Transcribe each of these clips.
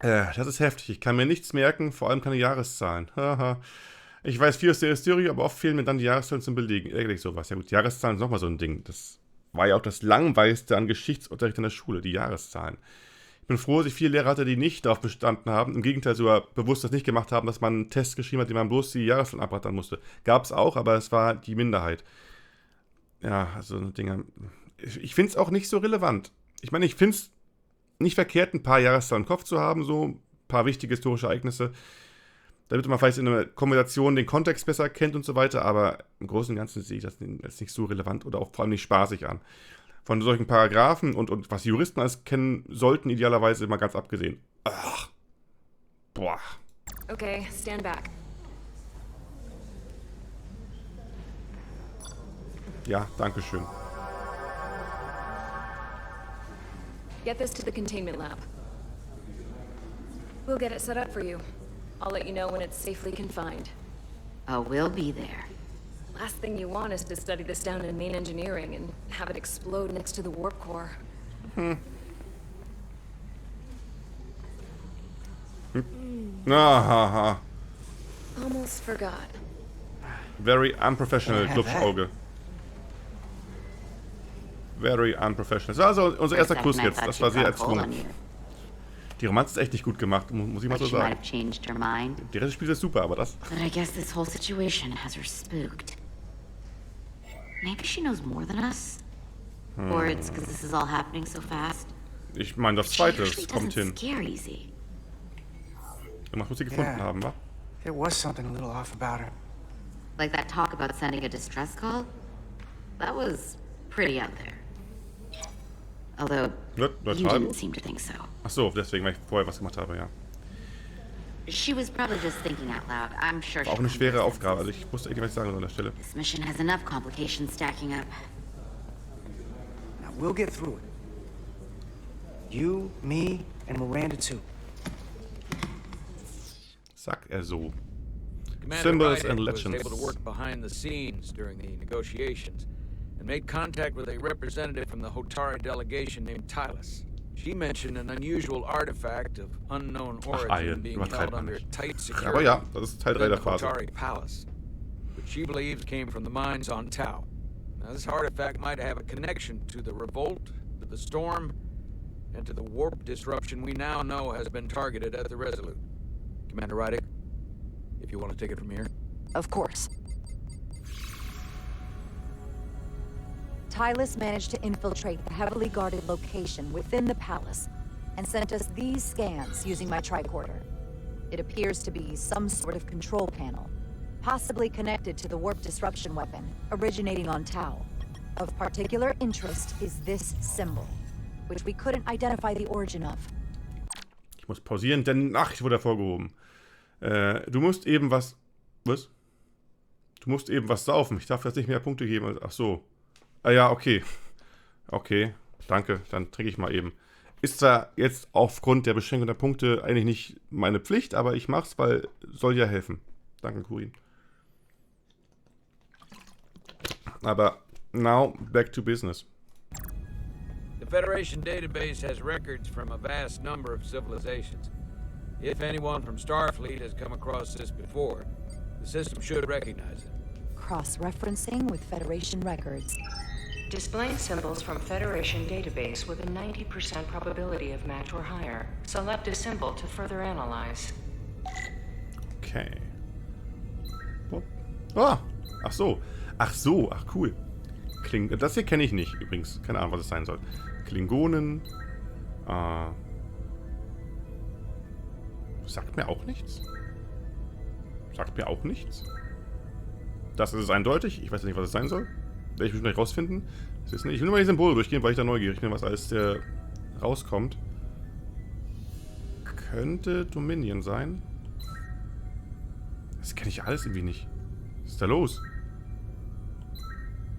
Das ist heftig. Ich kann mir nichts merken, vor allem keine Jahreszahlen. Haha. Ich weiß viel aus der Historie, aber oft fehlen mir dann die Jahreszahlen zum Belegen. Ärgerlich sowas. Ja gut, Jahreszahlen ist nochmal so ein Ding. Das war ja auch das langweiligste an Geschichtsunterricht in der Schule, die Jahreszahlen. Ich bin froh, dass ich viele Lehrer hatte, die nicht darauf bestanden haben. Im Gegenteil, sogar bewusst das nicht gemacht haben, dass man einen Test geschrieben hat, den man bloß die Jahreszahlen abrattern musste. Gab es auch, aber es war die Minderheit. Ja, also Dinge. Ich finde es auch nicht so relevant. Ich meine, ich finde es nicht verkehrt, ein paar Jahreszahlen im Kopf zu haben, so ein paar wichtige historische Ereignisse, damit man vielleicht in einer Konversation den Kontext besser kennt und so weiter, aber im Großen und Ganzen sehe ich das jetzt nicht so relevant oder auch vor allem nicht spaßig an. Von solchen Paragraphen und was Juristen alles kennen sollten, idealerweise mal ganz abgesehen. Ach, boah. Okay, stand back. Ja, danke schön. Get this to the containment lab. We'll get it set up for you. I'll let you know when it's safely confined. Oh, we'll be there. Last thing you want is to study this down in main engineering and have it explode next to the warp core. Ahaha. Almost forgot. Very unprofessional, Klubschauge. Very unprofessional. Das war also unser erster Kuss jetzt. Das war sehr erzwungen. Die Romanze ist echt nicht gut gemacht, muss ich mal so sagen. Die Rest des Spiels ist super, aber das... But I guess this whole situation has her spooked. Maybe she knows more than us? Or it's because this is all happening so fast? Ich meine, das zweite kommt hin. Scare easy. Irgendwas muss sie gefunden haben, wa? There was something a little off about her. Like that talk about sending a distress call? That was pretty out there. Although, you didn't seem to think so. Ach so, deswegen, weil ich vorher was gemacht habe, ja. She was probably just thinking out loud. I'm sure War auch eine schwere Aufgabe, also ich wusste echt nicht, was ich sagen soll an der Stelle. This mission has enough complications stacking up. Now we'll get through it. You, me, and Miranda too. Sagt er so. Commander Symbols Rydek and was legends. able to work behind the scenes during the negotiations and made contact with a representative from the Hotari delegation named Tylus. She mentioned an unusual artifact of unknown origin being held under tight security Aber ja, das ist Teil 3 in the der Phase. Hotari Palace, which she believes came from the mines on Tau. Now, this artifact might have a connection to the revolt, to the storm, and to the warp disruption we now know has been targeted at the Resolute. Commander Rydek, if you want to take it from here. Of course. Tylus managed to infiltrate the heavily guarded location within the palace and sent us these scans using my tricorder. It appears to be some sort of control panel, possibly connected to the warp disruption weapon originating on Tau. Of particular interest is this symbol, which we couldn't identify the origin of. Ich muss pausieren, denn Nachricht wurde hervorgehoben. Du musst eben was... Was? Du musst eben was saufen. Ich darf jetzt nicht mehr Punkte geben. Ach so. Ah ja, okay. Okay, danke. Dann trinke ich mal eben. Ist zwar jetzt aufgrund der Beschränkung der Punkte eigentlich nicht meine Pflicht, aber ich mach's, weil soll ja helfen. Danke, Kurin. Aber now back to business. The Federation database has records from a vast number of civilizations. If anyone from Starfleet has come across this before, the system should recognize it. Cross-referencing with Federation records. Displaying symbols from Federation database with a 90% probability of match or higher. Select a symbol to further analyze. Okay. Oh. Ah, ach so. Ach so, ach cool. Das hier kenne ich nicht übrigens. Keine Ahnung, was es sein soll. Klingonen. Sagt mir auch nichts. Sagt mir auch nichts. Das ist es eindeutig. Ich weiß nicht, was es sein soll. Werde ich bestimmt gleich rausfinden. Das ist nicht. Ich will nur mal die Symbole durchgehen, weil ich da neugierig bin, was alles rauskommt. Könnte Dominion sein. Das kenne ich alles irgendwie nicht. Was ist da los?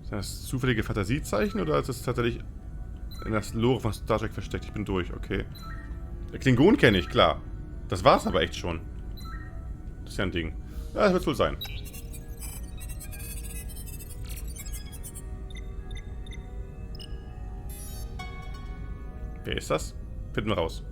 Sind das zufällige Fantasiezeichen oder ist das tatsächlich in das Lore von Star Trek versteckt? Ich bin durch, okay. Der Klingon kenne ich, klar. Das war's aber echt schon. Das ist ja ein Ding. Ja, das wird wohl sein. Wer ist das? Finden wir raus.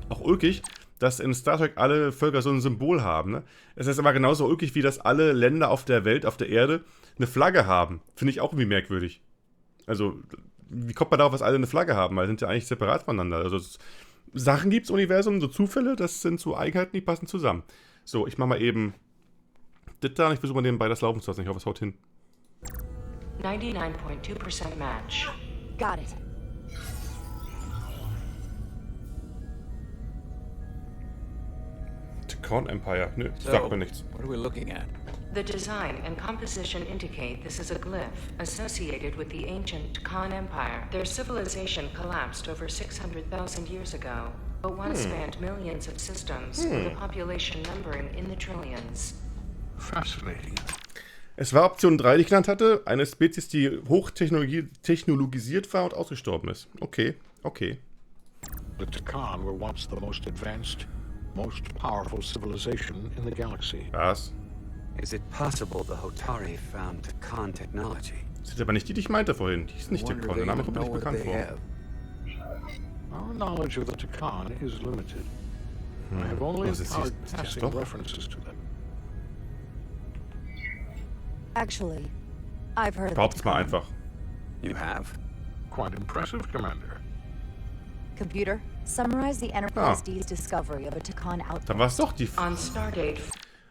auch ulkig, dass in Star Trek alle Völker so ein Symbol haben. Ne? Es ist aber genauso ulkig, wie dass alle Länder auf der Welt, auf der Erde, eine Flagge haben. Finde ich auch irgendwie merkwürdig. Also, wie kommt man darauf, dass alle eine Flagge haben? Weil die sind ja eigentlich separat voneinander. Also, Sachen gibt es im Universum, so Zufälle, das sind so Eigenheiten, die passen zusammen. So, ich mache mal eben das da und ich versuche mal nebenbei das laufen zu lassen. Ich hoffe, es haut hin. 99.2% match. Got it. Tacon Empire. Nö, sagt mir nichts. What are we looking at? The design and composition indicate this is a glyph associated with the ancient Tacon Empire. Their civilization collapsed over 600,000 years ago, but once spanned millions of systems with a population numbering in the trillions. Fascinating. Es war Option 3, die ich genannt hatte. Eine Spezies, die hochtechnologisiert war und ausgestorben ist. Okay, okay. The Tacon were once the most advanced, most powerful civilization in the galaxy. Was? Is it possible the Hotari found Tacon technology? Das sind aber nicht die ich meinte vorhin. Die ist nicht Tacon. Der Name kommt mir nicht bekannt vor. Our knowledge of the Tacon is limited. I have only encountered passing references to them. Actually, I've heard of Behaupt's mal einfach. You have? Quite impressive, Commander. Computer, summarize the Enterprise D's discovery of a Tacon outpost. Dann war es doch die... On Stardate.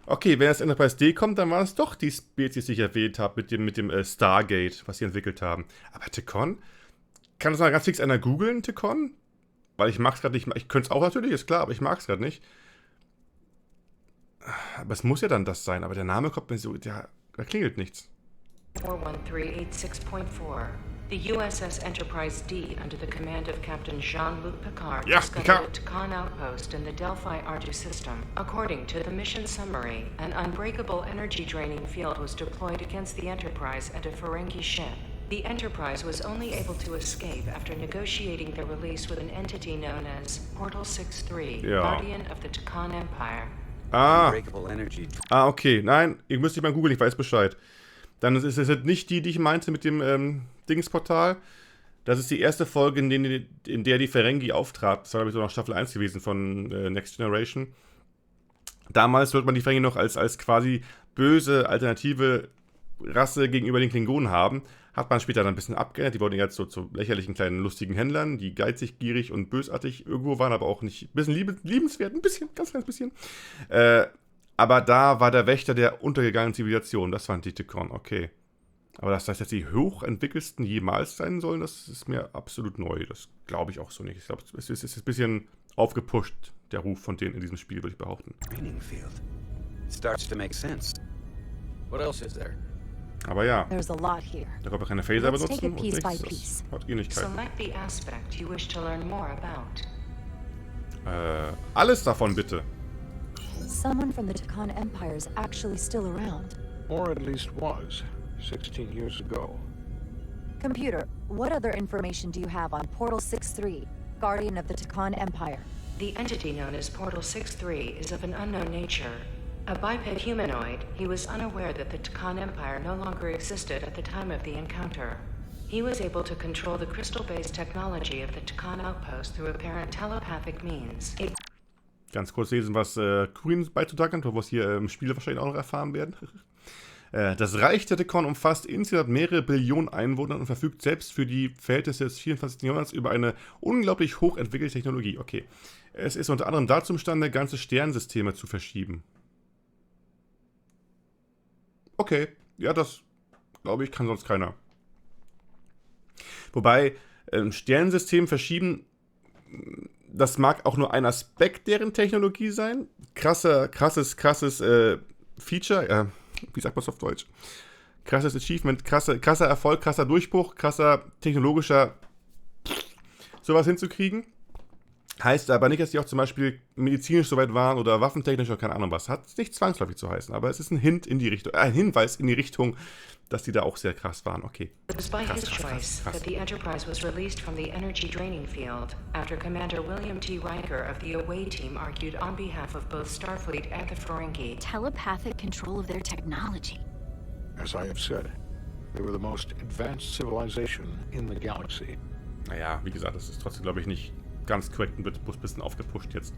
Okay, wenn das Enterprise D kommt, dann war es doch die Spezies, die ich erwähnt habe, mit dem Stargate, was sie entwickelt haben. Aber Tacon? Kann das mal ganz fix einer googeln, Tacon? Weil ich mag es gerade nicht. Ich könnte es auch natürlich, ist klar, aber ich mag es gerade nicht. Aber es muss ja dann das sein, aber der Name kommt mir so... Ja, da klingelt nichts. 41386.4. The USS Enterprise D, under the command of Captain Jean-Luc Picard, Ja, discovered Picard. a Tacon outpost in the Delphi R2 system. According to the mission summary, an unbreakable energy-draining field was deployed against the Enterprise and a Ferengi ship. The Enterprise was only able to escape after negotiating their release with an entity known as Portal 63, Ja. Guardian of the Tacon Empire. Unbreakable energy. Okay. Nein, ihr müsst nicht mal googeln, ich weiß Bescheid. Dann ist es nicht die ich meinte mit dem Dingsportal. Das ist die erste Folge, in der die Ferengi auftrat. Das war, glaube ich, so noch Staffel 1 gewesen von Next Generation. Damals sollte man die Ferengi noch als quasi böse, alternative Rasse gegenüber den Klingonen haben. Hat man später dann ein bisschen abgeändert. Die wurden jetzt so zu lächerlichen kleinen lustigen Händlern, die geizig, gierig und bösartig irgendwo waren, aber auch nicht ein bisschen liebenswert, ein bisschen, ganz kleines bisschen. Aber da war der Wächter der untergegangenen Zivilisation. Das fand die Tacon, okay. Aber dass das jetzt die hochentwickelsten jemals sein sollen, das ist mir absolut neu. Das glaube ich auch so nicht. Ich glaube, es ist ein bisschen aufgepusht, der Ruf von denen in diesem Spiel, würde ich behaupten. Training field. Starts to make sense. What else is there? Aber ja, There's a lot here. da kann man keine Phaser Let's take benutzen it und piece by nichts. piece. Das hat Ähnlichkeiten. Select the aspect you wish to learn more about. Alles davon bitte. Someone from the Tacon Empire is actually still around. Or at least was, 16 years ago. Computer, what other information do you have on Portal 63, Guardian of the Tacon Empire? The entity known as Portal 63 is of an unknown nature. A biped humanoid, he was unaware that the Tacon Empire no longer existed at the time of the encounter. He was able to control the crystal-based technology of the Tacon outpost through apparent telepathic means. Ganz kurz lesen, was Queen beizutragen hat, was hier im Spiel wahrscheinlich auch noch erfahren werden. Das Reich der Tacon umfasst insgesamt mehrere Billionen Einwohner und verfügt selbst für die Verhältnisse des 24. Jahrhunderts über eine unglaublich hochentwickelte Technologie. Okay. Es ist unter anderem dazu imstande, ganze Sternensysteme zu verschieben. Okay, ja, das, glaube ich, kann sonst keiner. Wobei, Sternensystem verschieben, das mag auch nur ein Aspekt deren Technologie sein. Krasses Feature, wie sagt man es auf Deutsch? Krasses Achievement, krasser Erfolg, krasser Durchbruch, krasser technologischer sowas hinzukriegen. Heißt aber nicht, dass die auch zum Beispiel medizinisch soweit waren oder waffentechnisch oder keine Ahnung was. Hat nicht zwangsläufig zu heißen, aber es ist ein Hinweis in die Richtung, dass die da auch sehr krass waren. Okay. It was by his choice that the Enterprise was released from the energy draining field after Commander William T. Riker of the Away Team argued on behalf of both Starfleet and the Ferengi. Telepathic control of their technology. As I have said, they were the most advanced civilization in the galaxy. Naja, wie gesagt, das ist trotzdem, glaube ich, nicht ganz korrekt und wird bloß ein bisschen aufgepusht jetzt.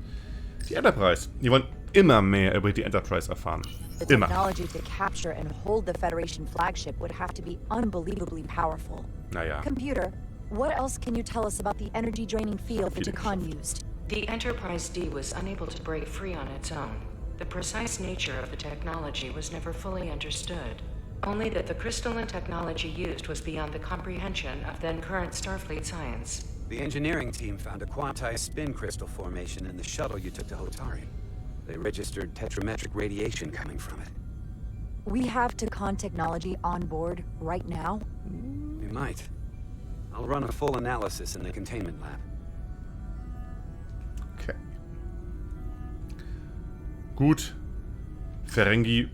Die Enterprise. Die wollen immer mehr über die Enterprise erfahren. The Immer. technology to capture and hold the Federation flagship would have to be unbelievably powerful. Naja. Computer, what else can you tell us about the energy-draining field the Takan used? The Enterprise D was unable to break free on its own. The precise nature of the technology was never fully understood. Only that the crystalline technology used was beyond the comprehension of then-current Starfleet science. The engineering team found a quantized spin crystal formation in the shuttle you took to Hotari. They registered tetrametric radiation coming from it. We have Takan technology on board right now? We might. I'll run a full analysis in the containment lab. Okay. Gut. Ferengi.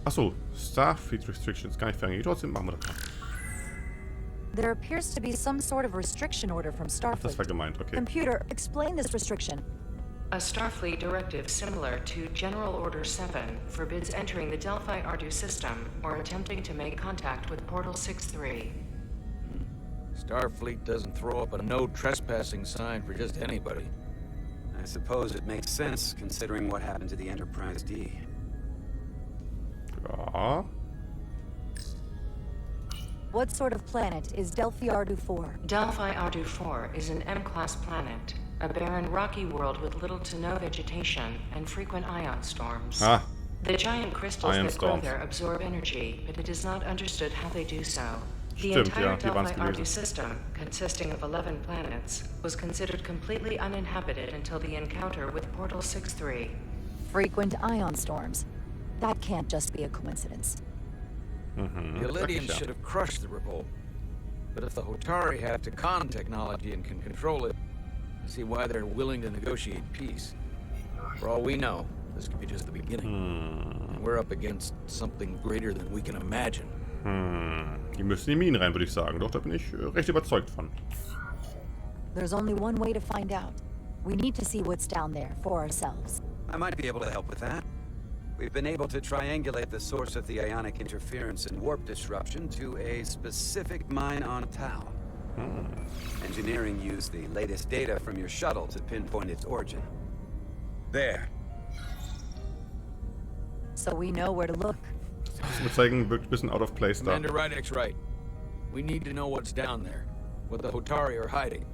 Achso, Starfleet Restrictions. Gar nicht Ferengi. Trotzdem machen wir das mal. There appears to be some sort of restriction order from Starfleet. Das war gemeint, okay. Computer, explain this restriction. A Starfleet directive similar to General Order 7 forbids entering the Delphi Ardu system or attempting to make contact with Portal 6-3. Starfleet doesn't throw up a no trespassing sign for just anybody. I suppose it makes sense, considering what happened to the Enterprise D. Ja. What sort of planet is Delphi Ardu 4? Delphi Ardu 4 is an M-class planet, a barren rocky world with little to no vegetation and frequent ion storms. Ah. The giant crystals Ion that grow storms. there absorb energy, but it is not understood how they do so. The Stimmt, entire ja, die waren's Delphi Ardu gewesen. system, consisting of 11 planets, was considered completely uninhabited until the encounter with Portal 6-3. Frequent ion storms. That can't just be a coincidence. The Elydians should have crushed the revolt. But if the Hotari have Takan technology and can control it, I see why they're willing to negotiate peace. For all we know, this could be just the beginning. And we're up against something greater than we can imagine. Die müssen in die Minen rein, würde ich sagen. Doch, da bin ich recht überzeugt von. There's only one way to find out. We need to see what's down there for ourselves. I might be able to help with that. We've been able to triangulate the source of the ionic interference and warp disruption to a specific mine on Tau. Engineering used the latest data from your shuttle to pinpoint its origin. There. So we know where to look. Das muss zeigen, wirkt ein bisschen out of place da. Commander Rydek's right. We need to know what's down there, what the Hotari are hiding,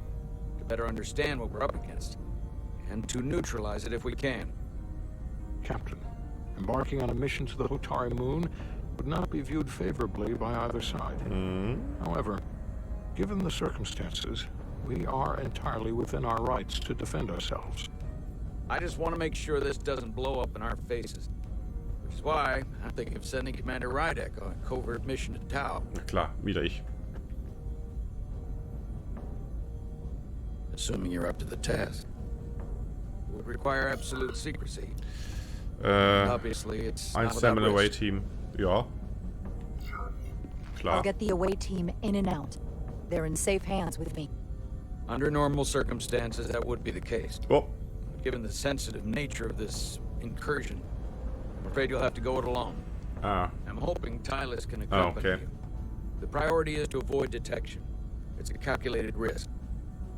to better understand what we're up against, and to neutralize it if we can. Captain, embarking on a mission to the Hotari moon would not be viewed favorably by either side. However, given the circumstances, we are entirely within our rights to defend ourselves. I just want to make sure this doesn't blow up in our faces. Which is why I'm thinking of sending Commander Rydek on a covert mission to Tau. Na klar, wieder ich. Assuming you're up to the task. It would require absolute secrecy. Obviously, it's Ein not Sam without Away risk. Team. Ja. I'll Klar. get the away team in and out. They're in safe hands with me. Under normal circumstances, that would be the case. Oh. Given the sensitive nature of this incursion, I'm afraid you'll have to go it alone. Ah. I'm hoping Tylus can accompany okay. you. The priority is to avoid detection. It's a calculated risk.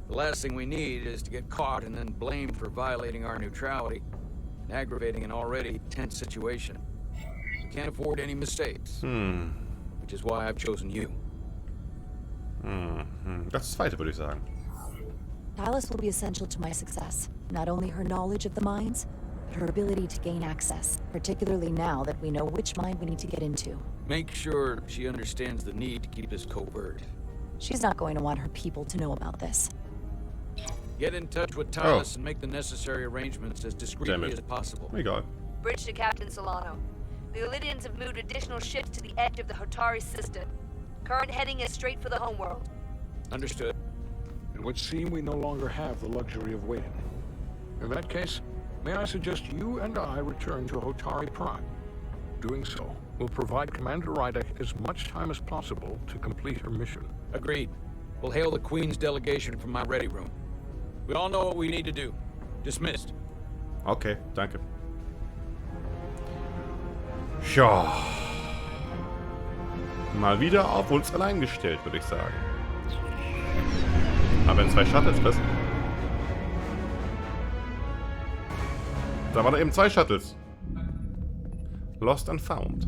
The last thing we need is to get caught and then blamed for violating our neutrality and aggravating an already tense situation. We can't afford any mistakes. Which is why I've chosen you. Das zweite, würde ich sagen. Tylus will be essential to my success. Not only her knowledge of the mines, but her ability to gain access, particularly now that we know which mine we need to get into. Make sure she understands the need to keep this covert. She's not going to want her people to know about this. Get in touch with Tylus and make the necessary arrangements as discreetly as possible. Egal. Bridge to Captain Solano. The Elydians have moved additional ships to the edge of the Hotari system. Current heading is straight for the homeworld. Understood. It would seem we no longer have the luxury of waiting. In that case, may I suggest you and I return to Hotari Prime? Doing so will provide Commander Rydek as much time as possible to complete her mission. Agreed. We'll hail the Queen's delegation from my ready room. We all know what we need to do. Dismissed. Okay, danke. Ja. Mal wieder auf uns allein gestellt, würde ich sagen. Aber in 2 Shuttles, was? Da waren da eben 2 Shuttles. Lost and found.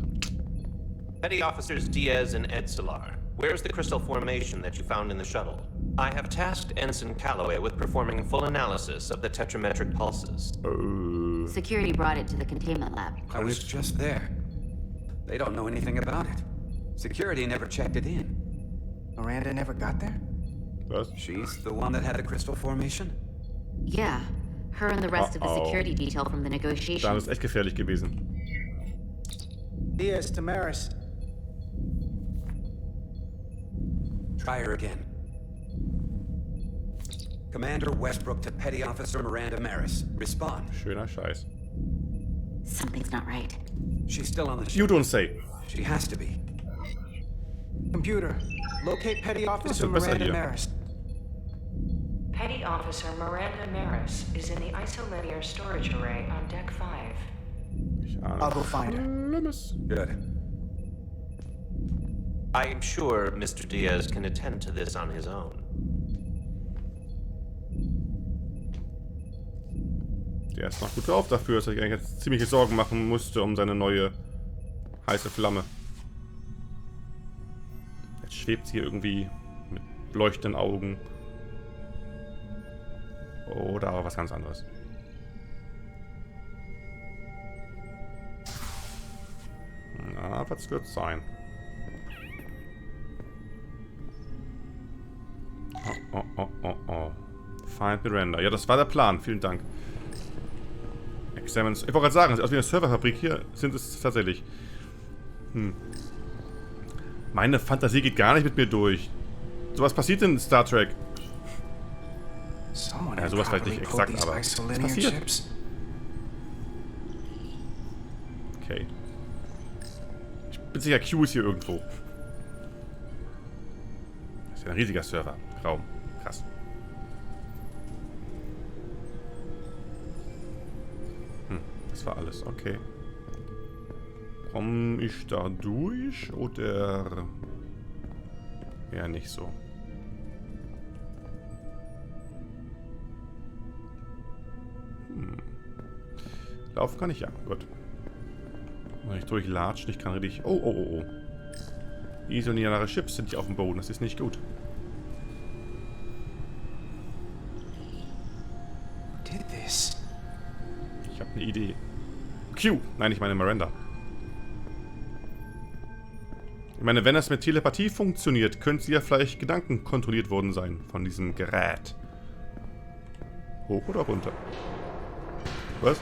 Petty Officers Diaz and Edstelar, where's the crystal formation that you found in the shuttle? I have tasked Ensign Calloway with performing full analysis of the tetrametric pulses. Security brought it to the containment lab. I was just there. They don't know anything about it. Security never checked it in. Miranda never got there? Was? She's the one that had the crystal formation? Yeah. Her and the rest of the security detail from the negotiations. Da ist echt gefährlich gewesen. Diaz, Damaris. Try her again. Commander Westbrook to Petty Officer Miranda Maris. Respond. Schöner Scheiß. Something's not right. She's still on the ship. You don't say. She has to be. Computer, locate Petty Officer besser Miranda hier. Maris. Petty Officer Miranda Maris is in the isolinear storage array on Deck 5. I'll go find her. Good. I am sure Mr. Diaz can attend to this on his own. Der ist noch gut drauf dafür, dass er sich eigentlich jetzt ziemliche Sorgen machen musste um seine neue heiße Flamme. Jetzt schwebt sie hier irgendwie mit leuchtenden Augen. Oder was ganz anderes. Na, was wird's sein? Oh. Find Miranda. Ja, das war der Plan. Vielen Dank. Examines. Ich wollte gerade sagen, es sieht aus wie eine Serverfabrik. Hier sind es tatsächlich. Meine Fantasie geht gar nicht mit mir durch. So was passiert in Star Trek. Ja, sowas vielleicht nicht exakt, aber was passiert? Okay. Ich bin sicher, Q ist hier irgendwo. Das ist ja ein riesiger Serverraum. Krass. Das war alles, okay. Komm ich da durch oder ja nicht so? Laufen kann ich ja, gut. Wenn ich durchlatschen, ich kann richtig. Oh. Isolineare Chips sind hier auf dem Boden, das ist nicht gut. Ich habe eine Idee. Q! Nein, ich meine Miranda. Ich meine, wenn das mit Telepathie funktioniert, könnte sie ja vielleicht Gedanken kontrolliert worden sein von diesem Gerät. Hoch oder runter? Was?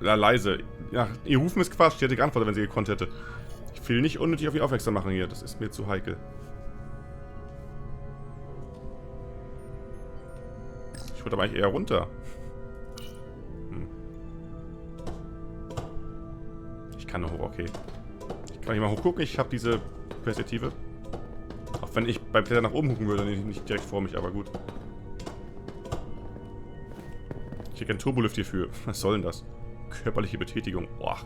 Leise. Ja, ihr Rufen ist Quatsch. Die hätte geantwortet, wenn sie gekonnt hätte. Ich will nicht unnötig auf ihn aufmerksam machen hier. Das ist mir zu heikel. Ich wollte aber eigentlich eher runter. Ich kann nur hoch, okay. Ich kann nicht mal hochgucken. Ich habe diese Perspektive. Auch wenn ich beim Klettern nach oben gucken würde, nicht direkt vor mich, aber gut. Ich kriege einen Turbolift hierfür. Was soll denn das? Körperliche Betätigung. Boah.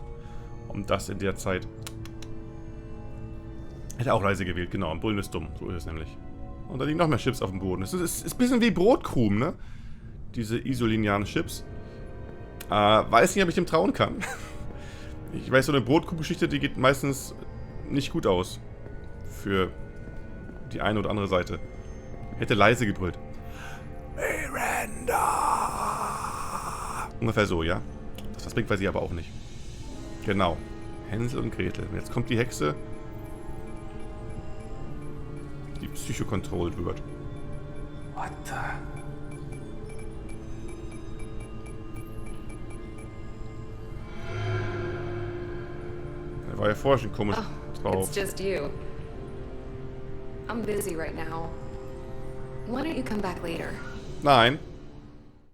Um das in der Zeit. Hätte auch leise gewählt, genau. Ein Bullen ist dumm. So ist es nämlich. Und da liegen noch mehr Chips auf dem Boden. Es ist ein bisschen wie Brotkrumen, ne? Diese isolinearen Chips. Weiß nicht, ob ich dem trauen kann. Ich weiß, so eine Brotkrumengeschichte, die geht meistens nicht gut aus. Für die eine oder andere Seite. Hätte leise gebrüllt. Miranda! Ungefähr so, ja? Das bringt weiß ich aber auch nicht. Genau. Hänsel und Gretel. Jetzt kommt die Hexe, die psychokontrollt wird. What the? Er war ja vorher schon komisch drauf. It's just you. I'm busy right now. Why don't you come back later? Nein.